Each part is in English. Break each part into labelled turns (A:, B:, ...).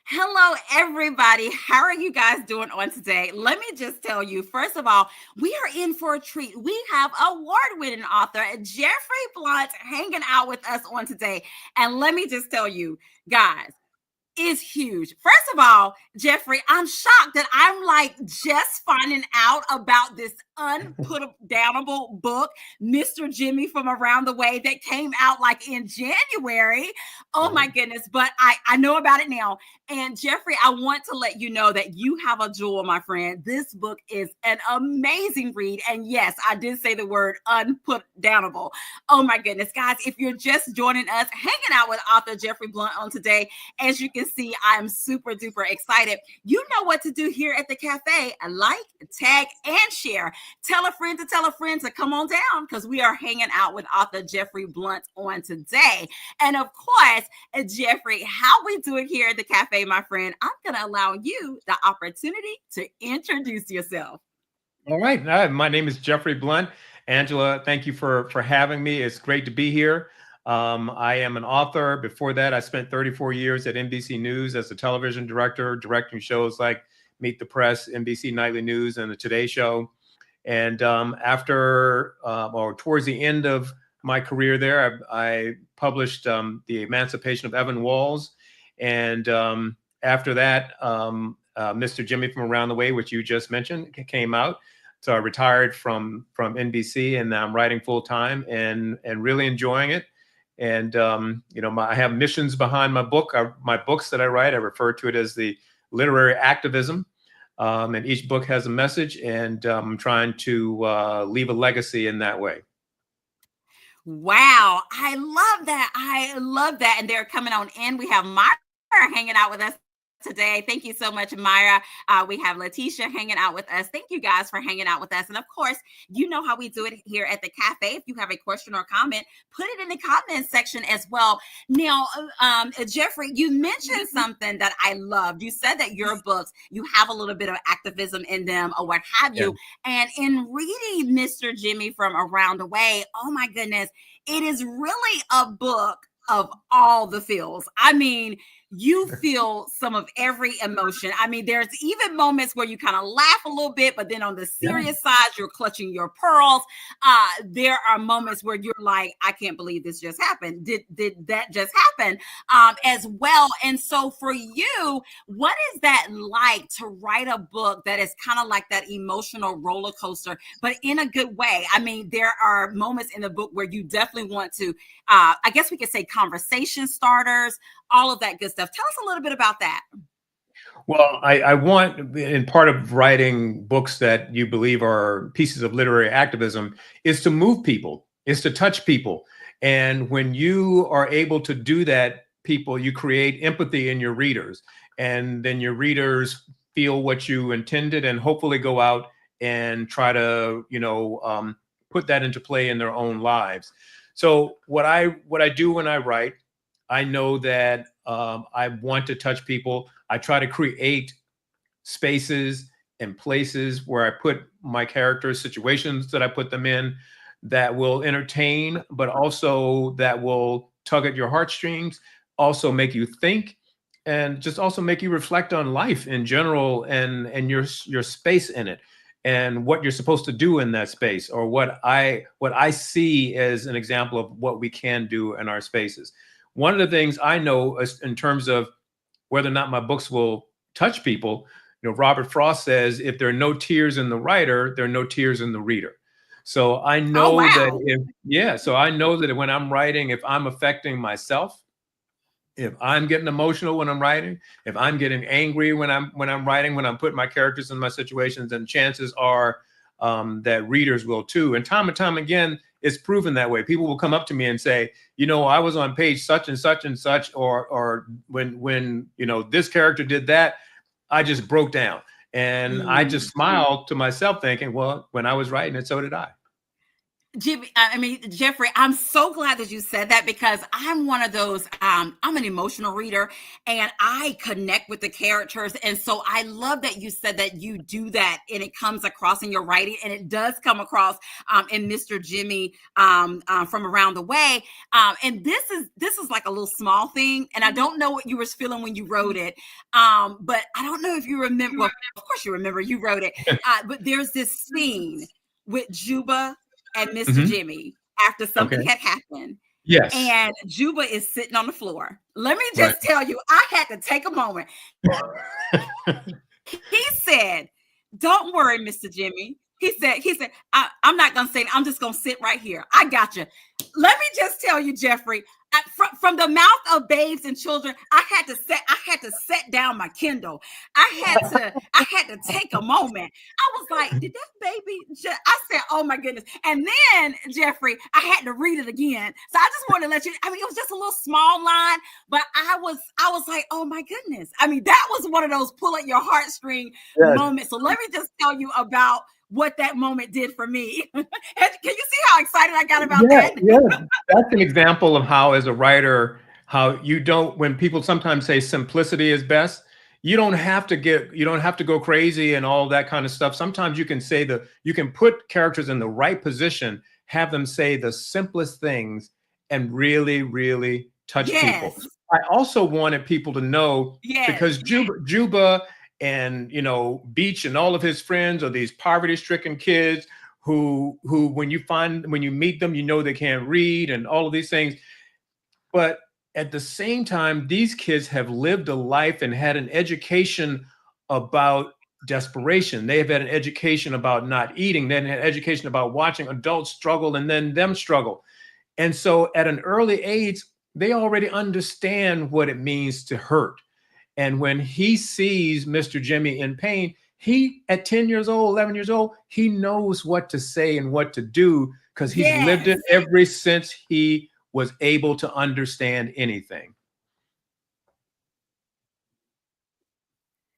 A: Hello, everybody. How are you guys doing on today? Let me just tell you, first of all, we are in for a treat. We have award-winning author Jeffrey Blount hanging out with us on today. And let me just tell you, guys, is huge. First of all, Jeffrey, I'm shocked that I'm like just finding out about this unputdownable book, Mr. Jimmy from Around the Way, that came out like in January. Oh my goodness. But I know about it now. And Jeffrey, I want to let you know that you have a jewel, my friend. This book is an amazing read. And yes, I did say the word unputdownable. Oh my goodness, guys, if you're just joining us, hanging out with author Jeffrey Blount on today, as you can see, I'm super duper excited. You know what to do here at the cafe. Like, tag, and share. Tell a friend to come on down because we are hanging out with author Jeffrey Blount on today. And of course, Jeffrey, how we do it here at the cafe, my friend, I'm going to allow you the opportunity to introduce yourself.
B: All right. My name is Jeffrey Blount. Angela, thank you for having me. It's great to be here. I am an author. Before that, I spent 34 years at NBC News as a television director, directing shows like Meet the Press, NBC Nightly News, and the Today Show. And or towards the end of my career there, I published The Emancipation of Evan Walls. And after that, Mr. Jimmy from Around the Way, which you just mentioned, came out. So I retired from NBC, and I'm writing full time and really enjoying it. And I have missions behind my book. My books that I write, I refer to it as the literary activism. And each book has a message, and I'm trying to leave a legacy in that way.
A: Wow, I love that. I love that. And they're coming on in. We have Myra hanging out with us today. Thank you so much, Myra. We have Letitia hanging out with us. Thank you guys for hanging out with us. And of course, you know how we do it here at the cafe. If you have a question or comment, put it in the comment section as well. Now, Jeffrey, you mentioned something that I loved. You said that your books, you have a little bit of activism in them or what have you. Yeah. And in reading Mr. Jimmy from Around the Way, oh my goodness, it is really a book of all the feels. I mean, you feel some of every emotion. I mean, there's even moments where you kind of laugh a little bit, but then on the serious side, you're clutching your pearls. There are moments where you're like, I can't believe this just happened. Did that just happen as well? And so for you, what is that like to write a book that is kind of like that emotional roller coaster, but in a good way? I mean, there are moments in the book where you definitely want to, I guess we could say conversation starters, all of that good stuff. Tell us a little bit about that.
B: Well, I want, in part of writing books that you believe are pieces of literary activism, is to move people, is to touch people. And when you are able to do that, you create empathy in your readers. And then your readers feel what you intended and hopefully go out and try to, put that into play in their own lives. So what I do when I write, I know that I want to touch people. I try to create spaces and places where I put my characters, situations that I put them in that will entertain, but also that will tug at your heartstrings, also make you think, and just also make you reflect on life in general and your space in it and what you're supposed to do in that space, or what I see as an example of what we can do in our spaces. One of the things I know in terms of whether or not my books will touch people, Robert Frost says, if there are no tears in the writer, there are no tears in the reader. So I know so I know that when I'm writing, if I'm affecting myself, if I'm getting emotional when I'm writing, if I'm getting angry when I'm writing, when I'm putting my characters in my situations, then chances are that readers will too. And time again, it's proven that way. People will come up to me and say, I was on page such and such and such, or when this character did that, I just broke down. And I just smiled to myself thinking, well, when I was writing it, so did I.
A: Jimmy, I mean, Jeffrey, I'm so glad that you said that because I'm one of those, I'm an emotional reader and I connect with the characters. And so I love that you said that you do that and it comes across in your writing and it does come across in Mr. Jimmy from Around the Way. And this is like a little small thing. And I don't know what you were feeling when you wrote it. But I don't know if you remember, well, of course you remember you wrote it. But there's this scene with Juba and Mr.
B: Hmm.
A: Jimmy after something
B: Okay.
A: had happened.
B: Yes.
A: And Juba is sitting on the floor. Let me
B: Right.
A: just tell you, I had to take a moment. He said, "Don't worry, Mr. Jimmy." He said, I'm not gonna say it. I'm just gonna sit right here. I got you. Let me just tell you, Jeffrey, from the mouth of babes and children, I had to set down my Kindle. I had to take a moment. I was like, did that baby I said, oh my goodness. And then, Jeffrey, I had to read it again. So I just wanted to let you, I mean, it was just a little small line, but I was like, oh my goodness. I mean, that was one of those pull at your heartstring
B: Yes.
A: moments. So let me just tell you about what that moment did for me. Can you see how excited I got about
B: Yeah,
A: that?
B: yeah. That's an example of how, as a writer, how you don't, when people sometimes say simplicity is best, you don't have to go crazy and all that kind of stuff. Sometimes you can put characters in the right position, have them say the simplest things and really, really touch people.
A: Yes.
B: I also wanted people to know,
A: Yes.
B: because Juba and, Beach and all of his friends are these poverty-stricken kids who when you meet them, they can't read and all of these things. But at the same time, these kids have lived a life and had an education about desperation. They have had an education about not eating, then had education about watching adults struggle and then them struggle. And so at an early age, they already understand what it means to hurt. And when he sees Mr. Jimmy in pain, he, at 10 years old, 11 years old, he knows what to say and what to do because he's lived it
A: Yes.
B: ever since he was able to understand anything.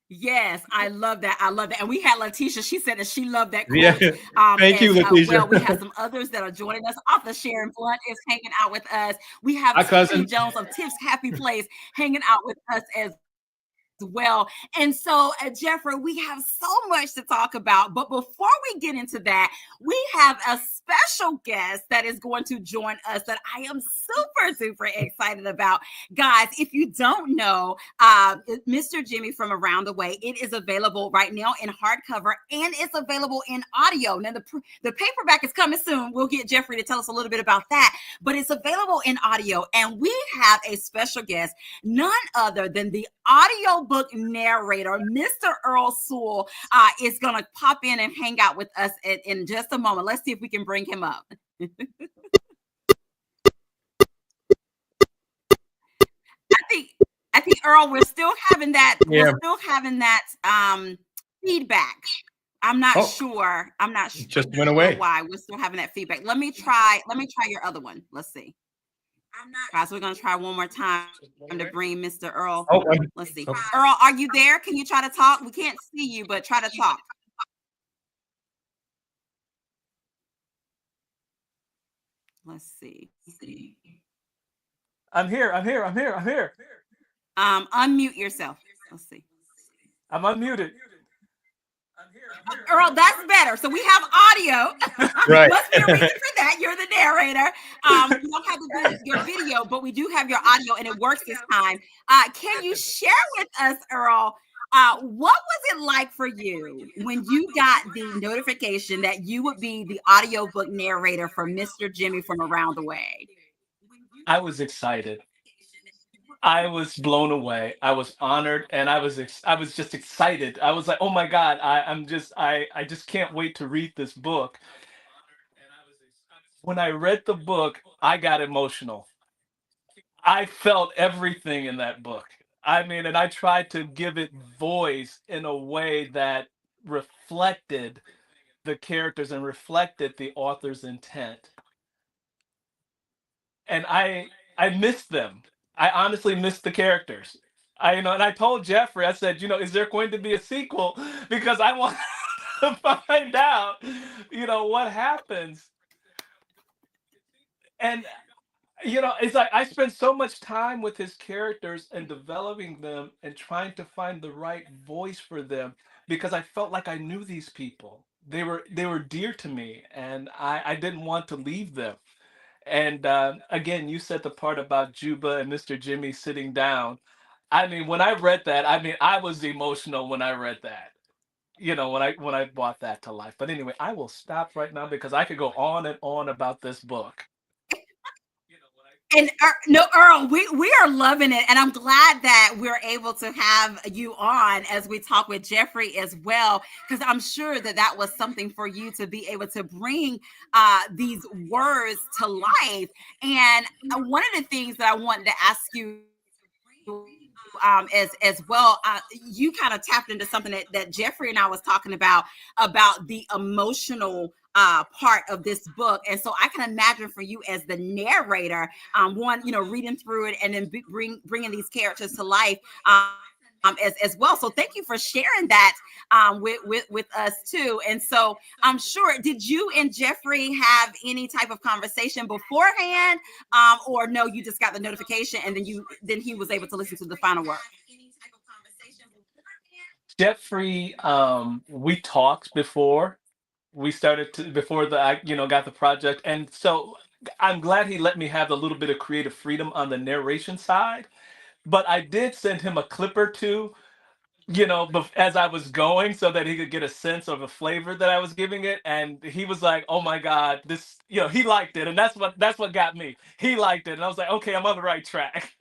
A: Yes, I love that. I love that. And we had Letitia. She said that she loved that
B: Yeah.
A: quote
B: Thank you,
A: as
B: Letitia.
A: well. We have some others that are joining us. Author Sharon Blunt is hanging out with us. We have
B: Hi,
A: Tiffany
B: cousin.
A: Jones of Tiff's Happy Place hanging out with us as well. And so, Jeffrey, we have so much to talk about. But before we get into that, we have a special guest that is going to join us that I am super, super excited about. Guys, if you don't know, Mr. Jimmy from Around the Way, it is available right now in hardcover and it's available in audio. Now, the paperback is coming soon. We'll get Jeffrey to tell us a little bit about that, but it's available in audio. And we have a special guest, none other than the audiobook narrator, Mr. Earl Sewell, is going to pop in and hang out with us in just a moment. Let's see if we can bring him up. I think Earl, we're still having that. We're
B: Yeah.
A: still having that feedback. I'm not
B: Oh,
A: sure. I'm not
B: it
A: sure
B: just went away.
A: why we're still having that feedback. Let me try your other one. Let's see. Guys, we're gonna try one more time to bring Mr. Earl.
B: Oh,
A: Let's see.
B: okay.
A: Earl, are you there? Can you try to talk? We can't see you, but try to talk. Let's see.
C: I'm here. I'm here. I'm here. I'm here.
A: Unmute yourself. Let's see.
C: I'm unmuted.
A: Earl, that's better. So we have audio.
B: Right.
A: Must be a reason for that. You're the narrator. We don't have your video, but we do have your audio, and it works this time. Can you share with us, Earl? What was it like for you when you got the notification that you would be the audiobook narrator for Mr. Jimmy from Around the Way?
C: I was excited. I was blown away. I was honored, and I was just excited. I was like, "Oh my God! I just can't wait to read this book." When I read the book, I got emotional. I felt everything in that book. I mean, and I tried to give it voice in a way that reflected the characters and reflected the author's intent. And I missed them. I honestly missed the characters. And I told Jeffrey, I said, is there going to be a sequel? Because I want to find out, what happens. And you know, it's like I spent so much time with his characters and developing them and trying to find the right voice for them because I felt like I knew these people. They were dear to me, and I didn't want to leave them. And again, you said the part about Juba and Mr. Jimmy sitting down. I mean, when I read that, I mean, I was emotional when I read that. You know, when I brought that to life. But anyway, I will stop right now because I could go on and on about this book.
A: And no, Earl, we are loving it, and I'm glad that we're able to have you on as we talk with Jeffrey as well, because I'm sure that that was something for you to be able to bring these words to life. And one of the things that I wanted to ask you as well, you kind of tapped into something that Jeffrey and I was talking about the emotional part of this book. And so I can imagine for you as the narrator, one, reading through it and then bringing these characters to life. As well. So thank you for sharing that with us too. And so I'm sure, did you and Jeffrey have any type of conversation beforehand, or no, you just got the notification and then he was able to listen to the final work?
C: Jeffrey, we talked before we started to before the I got the project, and so I'm glad he let me have a little bit of creative freedom on the narration side. But I did send him a clip or two, as I was going, so that he could get a sense of the flavor that I was giving it, and he was like, "Oh my God, this," he liked it, and that's what got me. He liked it, and I was like, "Okay, I'm on the right track."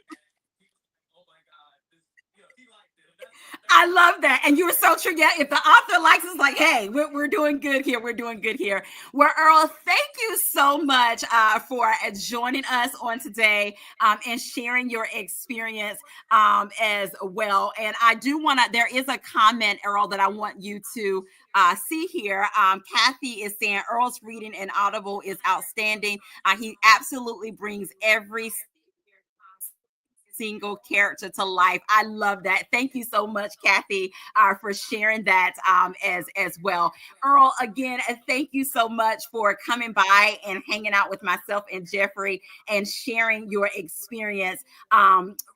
A: I love that. And you were so true. Yeah, if the author likes us, like, hey, we're doing good here. We're doing good here. Well, Earl, thank you so much for joining us on today and sharing your experience as well. And I do want to, there is a comment, Earl, that I want you to see here. Kathy is saying Earl's reading and Audible is outstanding. He absolutely brings every single character to life. I love that. Thank you so much, Kathy, for sharing that as well. Earl, again, thank you so much for coming by and hanging out with myself and Jeffrey and sharing your experience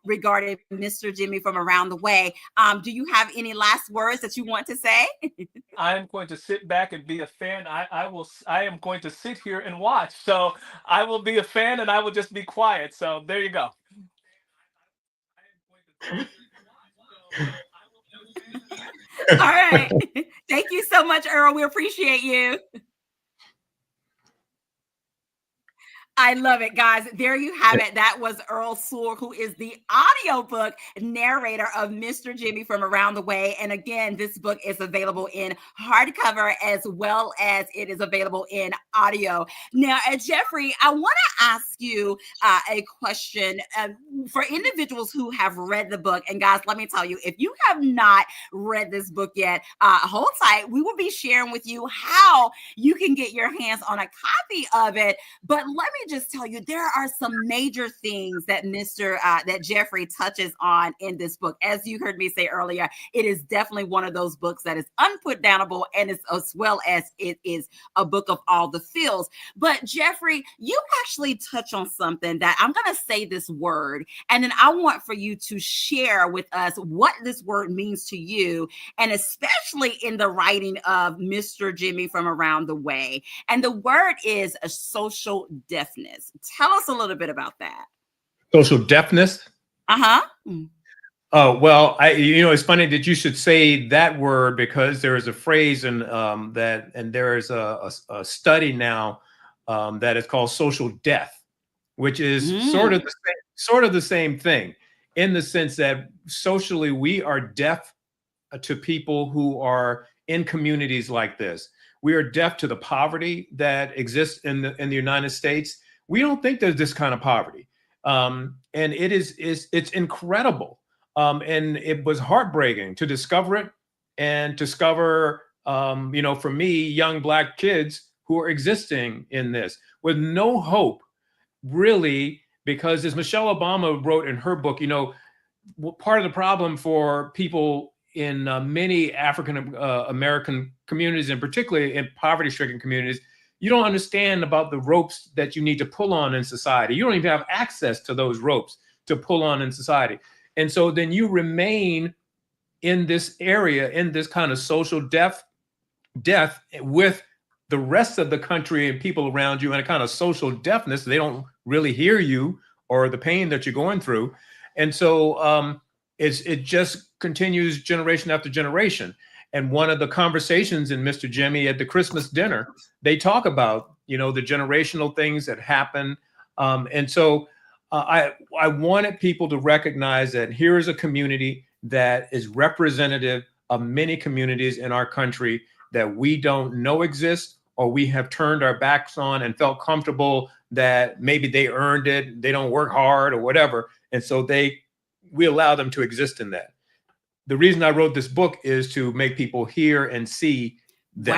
A: regarding Mr. Jimmy from Around the Way. Do you have any last words that you want to say?
C: I am going to sit back and be a fan. I am going to sit here and watch. So I will be a fan and I will just be quiet. So there you go.
A: All right. Thank you so much, Earl. We appreciate you. I love it, guys. There you have it. That was Earl Soar, who is the audiobook narrator of Mr. Jimmy from Around the Way. And again, this book is available in hardcover as well as it is available in audio. Now, Jeffrey, I want to ask you a question for individuals who have read the book. And guys, let me tell you, if you have not read this book yet, hold tight. We will be sharing with you how you can get your hands on a copy of it. But let me just tell you, there are some major things that that Jeffrey touches on in this book. As you heard me say earlier, it is definitely one of those books that is unputdownable, and as well as it is a book of all the feels. But Jeffrey, you actually touch on something that I'm going to say this word, and then I want for you to share with us what this word means to you, and especially in the writing of Mr. Jimmy from Around the Way. And the word is a social deafness. Tell us a little bit about that.
B: Social deafness?
A: Uh-huh.
B: Oh, well, it's funny that you should say that word, because there is a phrase and there is a study now that is called social death, which is sort of the same thing, in the sense that socially we are deaf to people who are in communities like this. We are deaf to the poverty that exists in the United States. We don't think there's this kind of poverty, and it's incredible. And it was heartbreaking to discover it, and discover, for me, young Black kids who are existing in this with no hope, really, because as Michelle Obama wrote in her book, part of the problem for people in many African American communities, and particularly in poverty-stricken communities, You don't understand about the ropes that you need to pull on in society. You don't even have access to those ropes to pull on in society. And so then you remain in this area, in this kind of social death with the rest of the country and people around you, and a kind of social deafness. They don't really hear you or the pain that you're going through. And so it just continues generation after generation. And one of the conversations in Mr. Jimmy at the Christmas dinner, they talk about, the generational things that happen. And so I wanted people to recognize that here is a community that is representative of many communities in our country that we don't know exist, or we have turned our backs on and felt comfortable that maybe they earned it, they don't work hard or whatever. And so we allow them to exist in that. The reason I wrote this book is to make people hear and see them.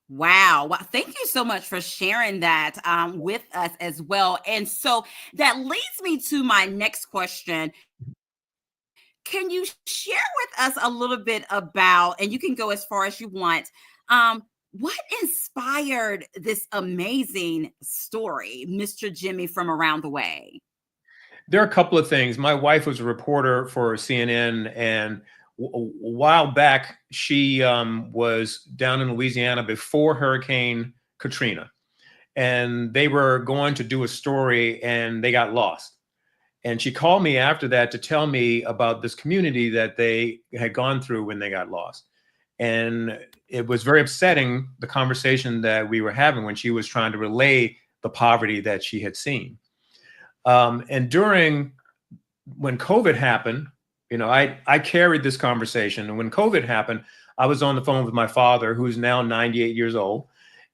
A: Wow. Well, thank you so much for sharing that with us as well. And so that leads me to my next question. Can you share with us a little bit about, and you can go as far as you want, what inspired this amazing story, Mr. Jimmy from Around the Way?
B: There are a couple of things. My wife was a reporter for CNN, and a while back, she was down in Louisiana before Hurricane Katrina, and they were going to do a story, and they got lost. And she called me after that to tell me about this community that they had gone through when they got lost. And it was very upsetting, the conversation that we were having when she was trying to relay the poverty that she had seen. And when COVID happened, I carried this conversation. And when COVID happened, I was on the phone with my father, who's now 98 years old.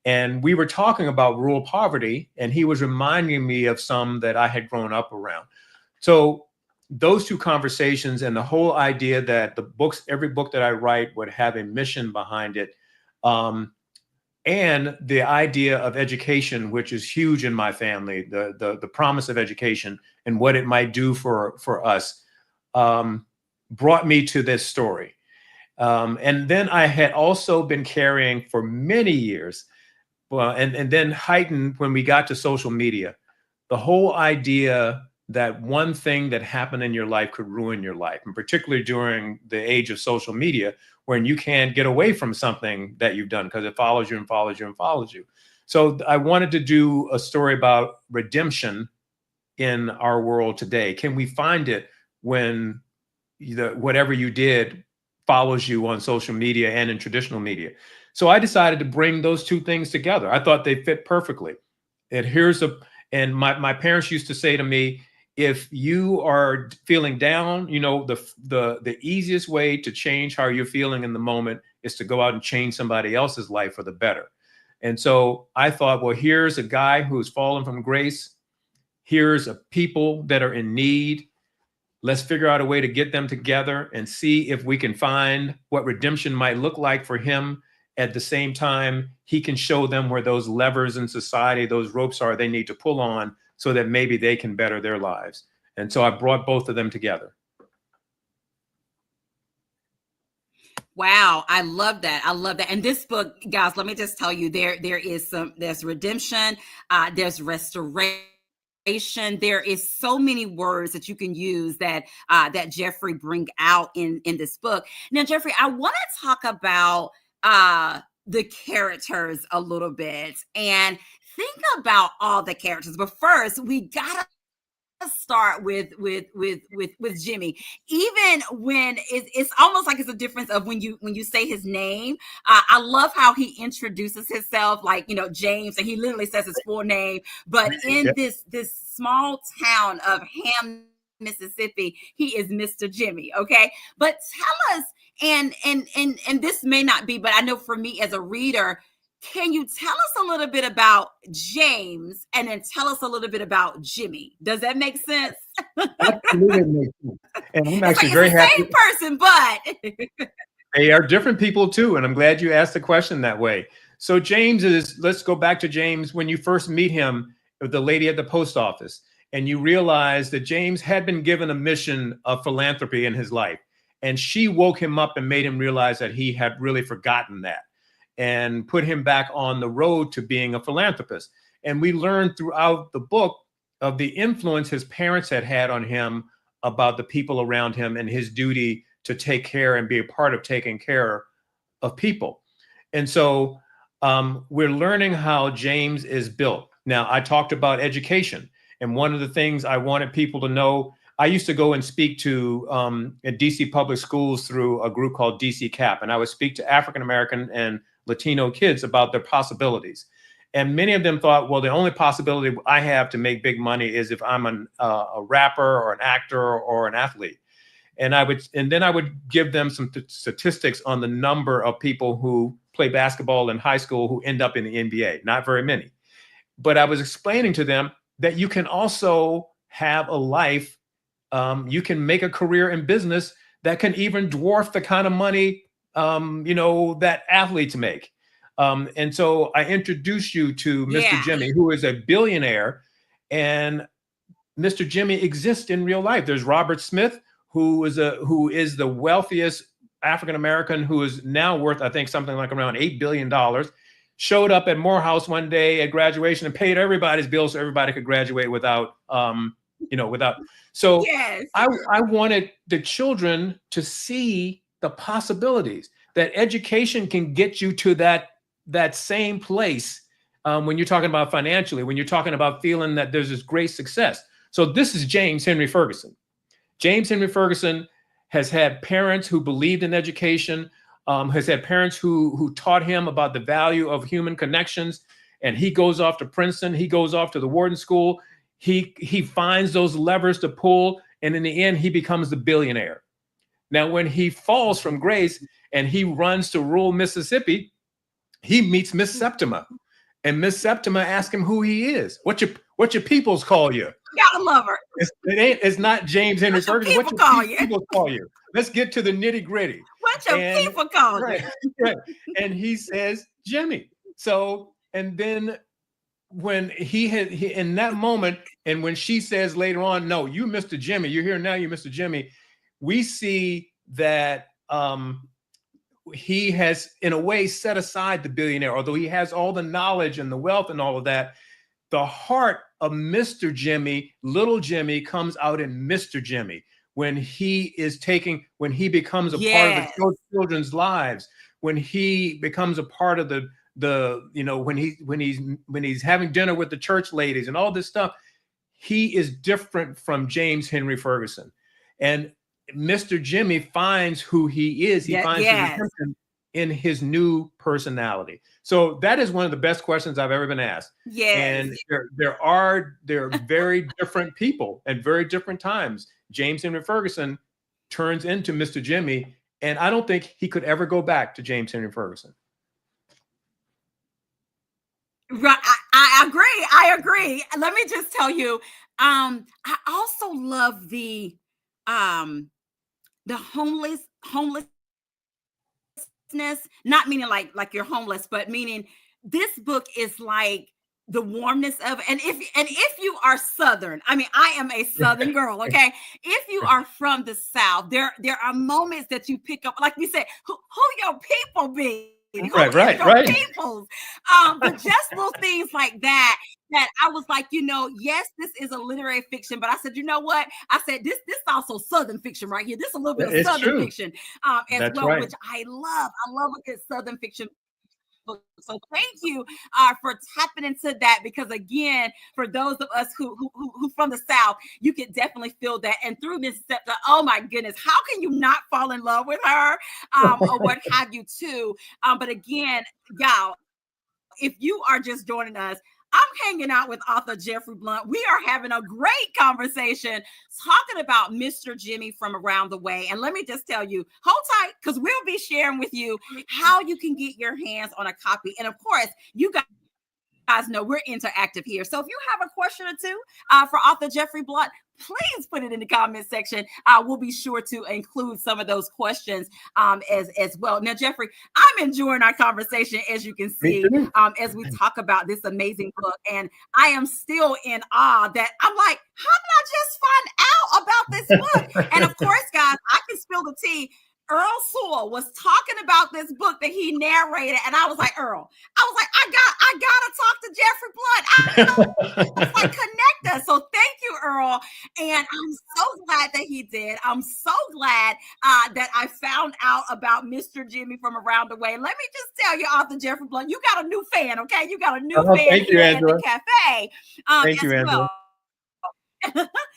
B: And we were talking about rural poverty, and he was reminding me of some that I had grown up around. So those two conversations, and the whole idea that every book that I write would have a mission behind it, and the idea of education, which is huge in my family, the promise of education and what it might do for us, brought me to this story. And then I had also been carrying for many years, and then heightened when we got to social media, the whole idea that one thing that happened in your life could ruin your life, and particularly during the age of social media, when you can't get away from something that you've done because it follows you and follows you and follows you. So I wanted to do a story about redemption in our world today. Can we find it when whatever you did follows you on social media and in traditional media? So I decided to bring those two things together. I thought they fit perfectly. And my parents used to say to me, if you are feeling down, the easiest way to change how you're feeling in the moment is to go out and change somebody else's life for the better. And so I thought, well, here's a guy who's fallen from grace. Here's a people that are in need. Let's figure out a way to get them together and see if we can find what redemption might look like for him. At the same time, he can show them where those levers in society, those ropes are they need to pull on, so that maybe they can better their lives. And so I brought both of them together.
A: Wow, I love that. I love that. And this book, guys, let me just tell you, there's redemption, there's restoration. There is so many words that you can use that Jeffrey bring out in this book. Now, Jeffrey, I want to talk about the characters a little bit and think about all the characters. But first, we gotta start with Jimmy. Even when it's almost like it's a difference of when you say his name. I love how he introduces himself, like James, and he literally says his full name. But in this small town of Ham, Mississippi, he is Mr. Jimmy. Okay, but tell us, and this may not be, but I know for me as a reader, can you tell us a little bit about James and then tell us a little bit about Jimmy? Does that make sense?
B: Absolutely makes sense. And I'm actually very happy.
A: Same person, but
B: they are different people too. And I'm glad you asked the question that way. So let's go back to James. When you first meet him, the lady at the post office, and you realize that James had been given a mission of philanthropy in his life. And she woke him up and made him realize that he had really forgotten that. and put him back on the road to being a philanthropist. And we learned throughout the book of the influence his parents had had on him about the people around him and his duty to take care and be a part of taking care of people. And so we're learning how James is built. Now, I talked about education. And one of the things I wanted people to know, I used to go and speak to at DC public schools through a group called DC CAP. And I would speak to African-American and Latino kids about their possibilities. And many of them thought, well, the only possibility I have to make big money is if I'm a rapper or an actor or an athlete. And then I would give them some statistics on the number of people who play basketball in high school who end up in the NBA. Not very many. But I was explaining to them that you can also have a life. You can make a career in business that can even dwarf the kind of money, that athletes make. And so I introduced you to Mr. Jimmy, who is a billionaire, and Mr. Jimmy exists in real life. There's Robert Smith, who is the wealthiest African-American, who is now worth, I think, something like around $8 billion, showed up at Morehouse one day at graduation and paid everybody's bills so everybody could graduate without. So
A: Yes.
B: I wanted the children to see the possibilities that education can get you to that same place when you're talking about financially, when you're talking about feeling that there's this great success. So this is James Henry Ferguson. James Henry Ferguson has had parents who believed in education, has had parents who taught him about the value of human connections. And he goes off to Princeton. He goes off to the Wharton School. He finds those levers to pull. And in the end, he becomes the billionaire. Now, when he falls from grace and he runs to rural Mississippi, he meets Miss Septima. And Miss Septima asks him who he is. What your peoples call you?
A: Gotta love her.
B: It's not James Henry Ferguson. What your people call you? Let's get to the nitty gritty.
A: What your people call you?
B: Right. And he says Jimmy. So, and then when he in that moment, and when she says later on, no, you Mr. Jimmy, you're here now, you Mr. Jimmy, we see that he has, in a way, set aside the billionaire, although he has all the knowledge and the wealth and all of that. The heart of Mr. Jimmy, little Jimmy, comes out in Mr. Jimmy when he becomes a part of the children's lives, when he becomes a part of when he's having dinner with the church ladies and all this stuff. He is different from James Henry Ferguson. And Mr. Jimmy finds who he is. He finds his redemption in his new personality. So that is one of the best questions I've ever been asked.
A: Yes.
B: And there are very different people at very different times. James Henry Ferguson turns into Mr. Jimmy, and I don't think he could ever go back to James Henry Ferguson.
A: Right. I agree. Let me just tell you, I also love the homelessness, not meaning like you're homeless, but meaning this book is like the warmness of it. And if you are Southern, I mean, I am a Southern girl. Okay. If you are from the South, there are moments that you pick up, like you said, who your people be.
B: Right.
A: Peoples. But just little things like that I was like, yes, this is a literary fiction, but I said, you know what? I said, this also Southern fiction right here. This is a little bit of Southern fiction as well, which I love. I love a good Southern fiction book. So thank you for tapping into that, because again, for those of us who from the South, you can definitely feel that. And through this Septa, oh my goodness, how can you not fall in love with her or what have you too? But again, y'all, if you are just joining us, I'm hanging out with author Jeffrey Blount. We are having a great conversation talking about Mr. Jimmy from Around the Way. And let me just tell you, hold tight, because we'll be sharing with you how you can get your hands on a copy. And of course, you guys know we're interactive here. So if you have a question or two for author Jeffrey Blount, please put it in the comment section. We'll be sure to include some of those questions as well. Now, Jeffrey, I'm enjoying our conversation, as you can see, as we talk about this amazing book. And I am still in awe that I'm like, how did I just find out about this book? And of course, guys, I can spill the tea. Earl Sewell was talking about this book that he narrated, and I was like, Earl, I gotta talk to Jeffrey Blount. I was like, connect us. So thank you, Earl. And I'm so glad that he did. I'm so glad that I found out about Mr. Jimmy from around the way. Let me just tell you, author Jeffrey Blount, you got a new fan, okay? You got a new fan here at the cafe.
B: Thank you, Angela.
A: Well.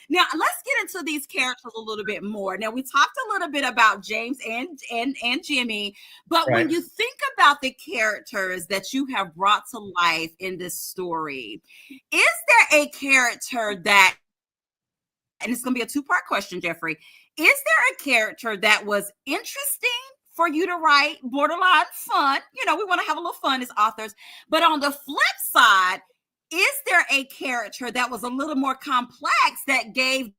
A: Now let's get into these characters a little bit more. Now we talked a little bit about James and Jimmy, but when you think about the characters that you have brought to life in this story, is there a character that, and it's going to be a two-part question, Jeffrey, is there a character that was interesting for you to write, borderline fun? You know, we want to have a little fun as authors, but on the flip side, is there a character that was a little more complex that gave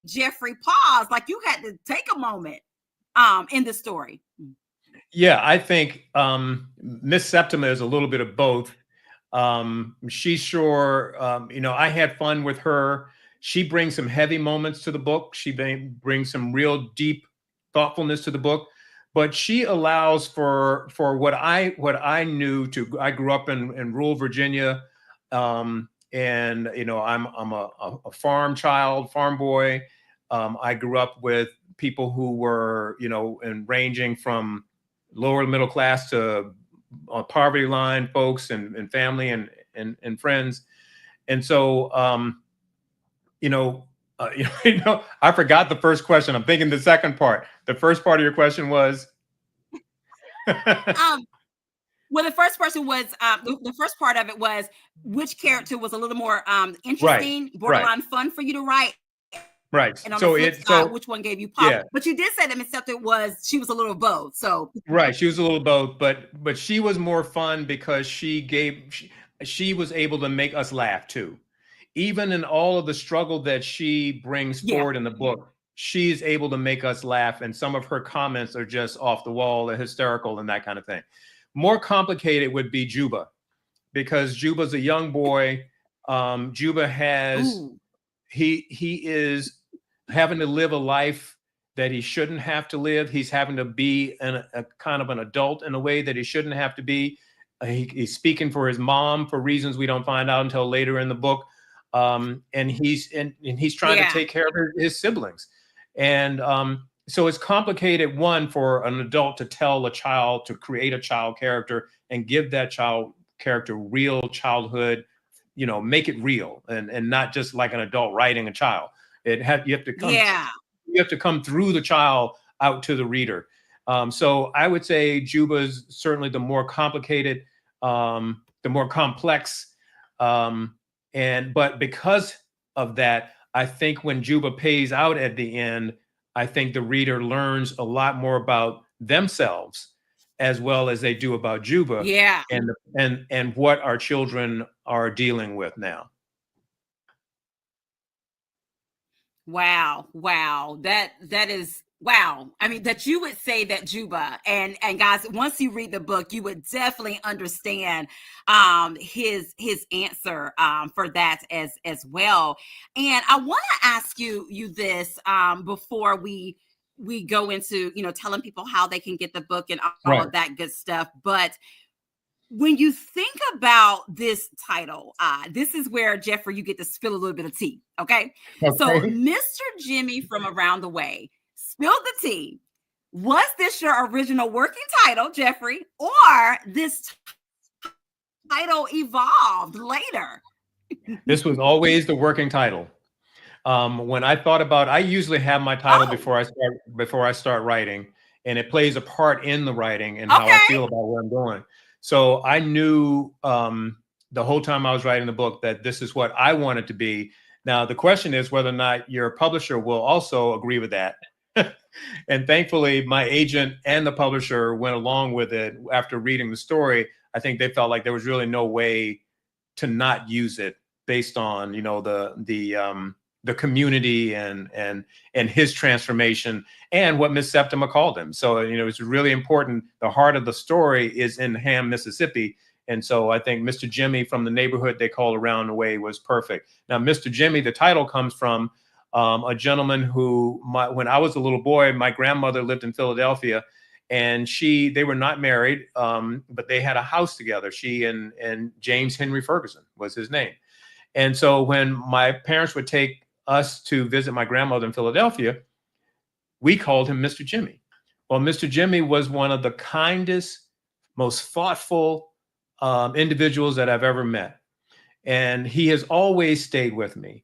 A: Jeffrey pause, like you had to take a moment in the story?
B: Yeah, I think Miss Septima is a little bit of both. She's sure, you know, I had fun with her. She brings some heavy moments to the book. She brings some real deep thoughtfulness to the book, but she allows for what I knew to. I grew up in rural Virginia. And you know, I'm a farm child, farm boy. I grew up with people who were, you know, and ranging from lower middle class to poverty line folks and family and friends. And so, you know, I forgot the first question. I'm thinking the second part. The first part of your question was.
A: Well, the first person was the first part of it was which character was a little more interesting, borderline fun for you to write.
B: Right.
A: And on the flip side, which one gave you pop? Yeah. But you did say that Miss Septima she was a little both. So
B: right, she was a little both, but she was more fun because she was able to make us laugh too. Even in all of the struggle that she brings forward in the book, she's able to make us laugh, and some of her comments are just off the wall and hysterical and that kind of thing. More complicated would be Juba, because Juba's a young boy. Juba has he is having to live a life that he shouldn't have to live. He's having to be a kind of an adult in a way that he shouldn't have to be. He's speaking for his mom for reasons we don't find out until later in the book. And he's trying to take care of his siblings. And so it's complicated, one, for an adult to tell a child, to create a child character and give that child character real childhood, you know, make it real and not just like an adult writing a child. You have to come through the child out to the reader. So I would say Juba's certainly the more complicated, the more complex. But because of that, I think when Juba pays out at the end, I think the reader learns a lot more about themselves as well as they do about Juba.
A: Yeah.
B: And what our children are dealing with now.
A: Wow. That is wow. I mean, that you would say that Juba and guys, once you read the book, you would definitely understand his answer for that as well. And I want to ask you this before we go into, you know, telling people how they can get the book and all of that good stuff. But when you think about this title, this is where, Jeffrey, you get to spill a little bit of tea. Okay. So Mr. Jimmy from Around the Way, spill the tea. Was this your original working title, Jeffrey, or this title evolved later?
B: This was always the working title. When I thought about, I usually have my title before I start writing, and it plays a part in the writing and how I feel about where I'm going. So I knew the whole time I was writing the book that this is what I want it to be. Now, the question is whether or not your publisher will also agree with that. And thankfully, my agent and the publisher went along with it after reading the story. I think they felt like there was really no way to not use it based on, you know, the community and his transformation and what Miss Septima called him. So, you know, it's really important. The heart of the story is in Ham, Mississippi. And so I think Mr. Jimmy from the neighborhood they called Around the Way was perfect. Now, Mr. Jimmy, the title comes from a gentleman who, when I was a little boy, my grandmother lived in Philadelphia, and they were not married, but they had a house together. She and James Henry Ferguson was his name. And so when my parents would take us to visit my grandmother in Philadelphia, we called him Mr. Jimmy. Well, Mr. Jimmy was one of the kindest, most thoughtful individuals that I've ever met. And he has always stayed with me.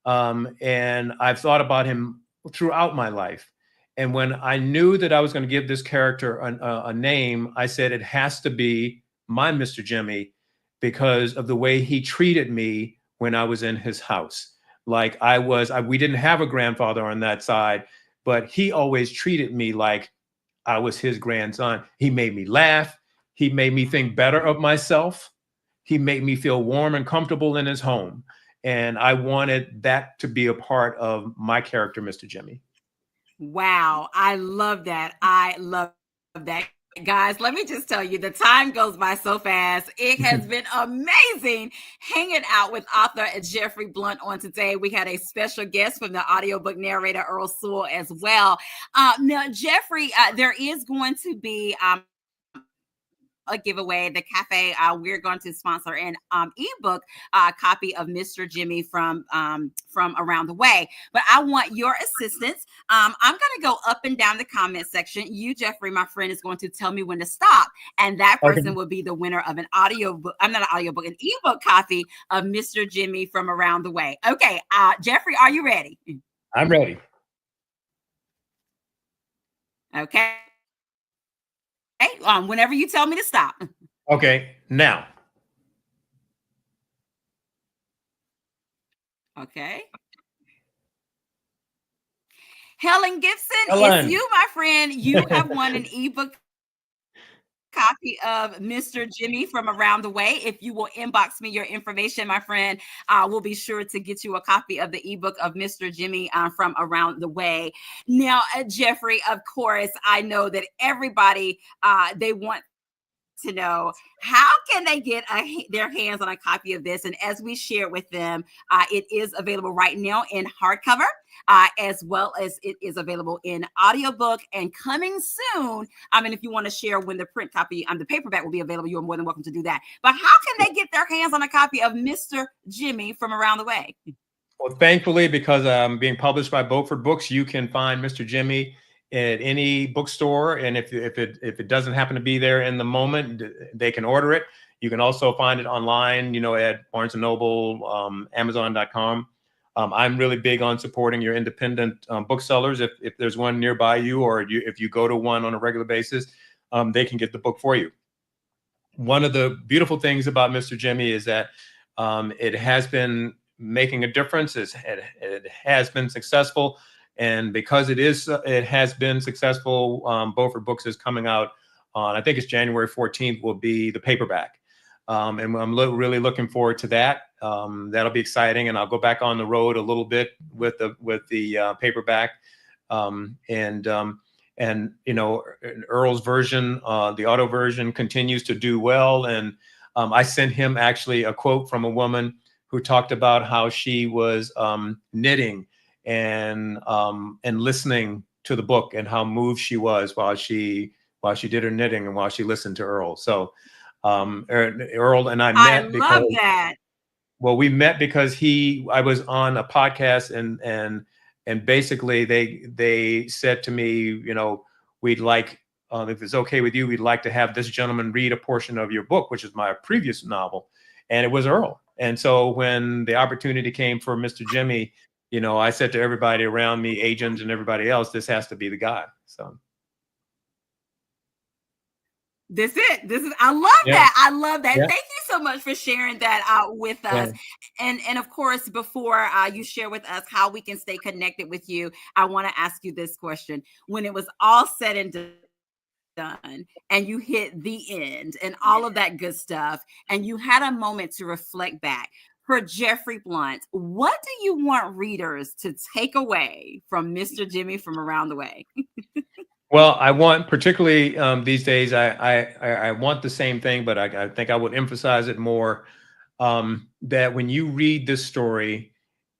B: And I've thought about him throughout my life. And when I knew that I was going to give this character a name, I said it has to be my Mr. Jimmy, because of the way he treated me when I was in his house. Like we didn't have a grandfather on that side, but he always treated me like I was his grandson. He made me laugh. He made me think better of myself. He made me feel warm and comfortable in his home. And I wanted that to be a part of my character, Mr. Jimmy.
A: Wow. I love that. I love that. Guys, let me just tell you, the time goes by so fast. It has been amazing hanging out with author Jeffrey Blount on today. We had a special guest from the audiobook narrator, Earl Sewell, as well. Now, Jeffrey, there is going to be a giveaway. The cafe, we're going to sponsor an ebook copy of Mr. Jimmy from Around the Way. But I want your assistance. I'm going to go up and down the comment section. You, Jeffrey, my friend, is going to tell me when to stop, and that person will be the winner of an audiobook. I'm not an audiobook, an ebook copy of Mr. Jimmy from Around the Way. Okay, Jeffrey, are you ready?
B: I'm ready.
A: Okay. Whenever you tell me to stop.
B: Okay, now.
A: Okay. Helen Gibson,
B: Helen.
A: it's you, my friend. You have won an ebook copy of Mr. Jimmy from Around the Way. If you will inbox me your information, my friend, we'll be sure to get you a copy of the ebook of Mr. Jimmy from Around the Way. Now, Jeffrey, of course, I know that everybody, they want to know, how can they get their hands on a copy of this? And as we share with them, it is available right now in hardcover, as well as it is available in audiobook and coming soon. I mean, if you want to share when the print copy, the paperback will be available, you're more than welcome to do that. But how can they get their hands on a copy of Mr. Jimmy from Around the Way?
B: Well, thankfully, because I'm being published by Beaufort Books, you can find Mr. Jimmy at any bookstore, and if it doesn't happen to be there in the moment, they can order it. You can also find it online, at Barnes & Noble, Amazon.com. I'm really big on supporting your independent booksellers. If there's one nearby you, or if you go to one on a regular basis, they can get the book for you. One of the beautiful things about Mr. Jimmy is that it has been making a difference. It has been successful. And because it has been successful, Beaufort Books is coming out on, I think it's January 14th, will be the paperback. And I'm really looking forward to that. That'll be exciting. And I'll go back on the road a little bit with the paperback. And Earl's version, the auto version, continues to do well. And I sent him actually a quote from a woman who talked about how she was knitting and listening to the book, and how moved she was while she did her knitting and while she listened to Earl. So Earl and I met because,
A: I love that.
B: Well, we met because I was on a podcast, and basically they said to me, we'd like, if it's okay with you, we'd like to have this gentleman read a portion of your book, which is my previous novel, and it was Earl. And so when the opportunity came for Mr. Jimmy, I said to everybody around me, agents and everybody else, this has to be the guy. So
A: this is, I love that. I love that.
B: Yeah.
A: Thank you so much for sharing that with us. Yeah. And of course, before you share with us how we can stay connected with you, I want to ask you this question. When it was all said and done and you hit the end and all of that good stuff, and you had a moment to reflect back, for Jeffrey Blount, what do you want readers to take away from Mr. Jimmy from Around the Way?
B: Well, I want, particularly these days, I want the same thing, but I think I would emphasize it more, that when you read this story,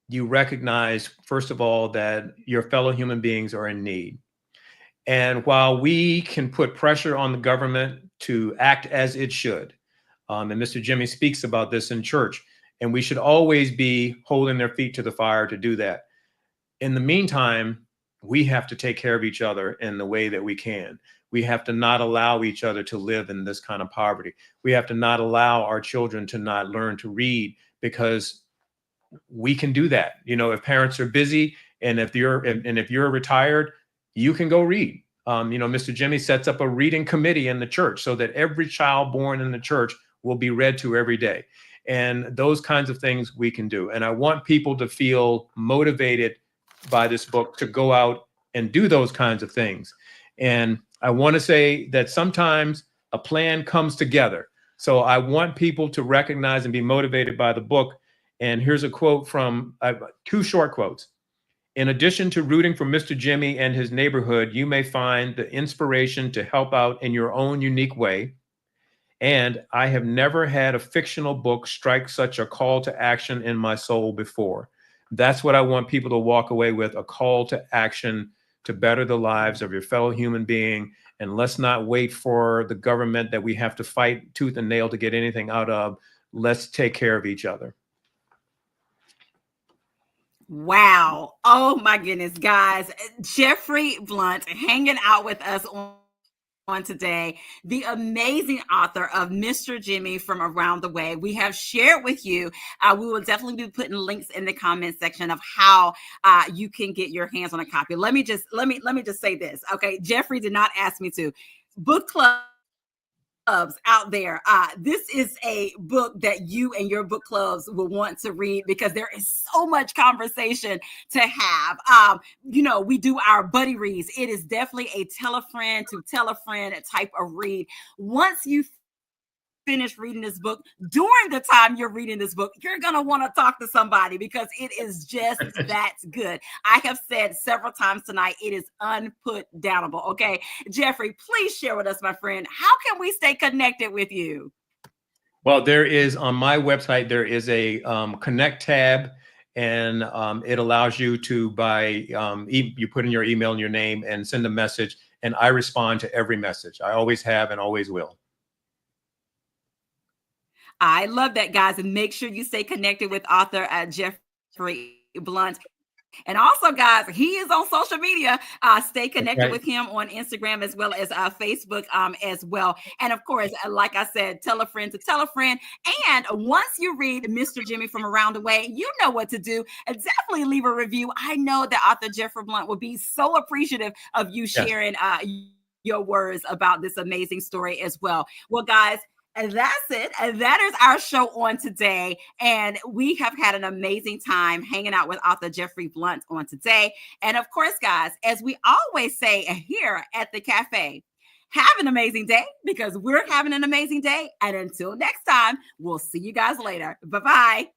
B: you recognize, first of all, that your fellow human beings are in need. And while we can put pressure on the government to act as it should, and Mr. Jimmy speaks about this in church, and we should always be holding their feet to the fire to do that. In the meantime, we have to take care of each other in the way that we can. We have to not allow each other to live in this kind of poverty. We have to not allow our children to not learn to read, because we can do that. You know, if parents are busy, and if you're retired, you can go read. You know, Mr. Jimmy sets up a reading committee in the church so that every child born in the church will be read to every day. And those kinds of things we can do. And I want people to feel motivated by this book to go out and do those kinds of things. And I want to say that sometimes a plan comes together. So I want people to recognize and be motivated by the book. And here's a quote from two short quotes. In addition to rooting for Mr. Jimmy and his neighborhood, you may find the inspiration to help out in your own unique way. And I have never had a fictional book strike such a call to action in my soul before. That's what I want people to walk away with, a call to action to better the lives of your fellow human being. And let's not wait for the government that we have to fight tooth and nail to get anything out of. Let's take care of each other.
A: Wow. Oh my goodness, guys. Jeffrey Blount hanging out with us on today, the amazing author of Mr. Jimmy from Around the Way. We have shared with you, we will definitely be putting links in the comment section of how you can get your hands on a copy. Let me just say this. Okay. Jeffrey did not ask me to. Book clubs out there, this is a book that you and your book clubs will want to read, because there is so much conversation to have. You know, we do our buddy reads. It is definitely a tell a friend to tell a friend type of read. Once you finish reading this book, during the time you're reading this book, you're going to want to talk to somebody, because it is just that good. I have said several times tonight, it is unputdownable. Okay. Jeffrey, please share with us, my friend, how can we stay connected with you?
B: Well, there is, on my website, there is a connect tab, and it allows you to you put in your email and your name and send a message, and I respond to every message. I always have and always will.
A: I love that, guys. And make sure you stay connected with author Jeffrey Blount. And also, guys, he is on social media. Stay connected with him on Instagram as well as Facebook as well. And of course, like I said, tell a friend to tell a friend. And once you read Mr. Jimmy from Around the Way, you know what to do. Definitely leave a review. I know that author Jeffrey Blount will be so appreciative of you sharing your words about this amazing story as well. Well, guys, and that's it. And that is our show on today. And we have had an amazing time hanging out with author Jeffrey Blount on today. And of course, guys, as we always say here at the cafe, have an amazing day, because we're having an amazing day. And until next time, we'll see you guys later. Bye-bye.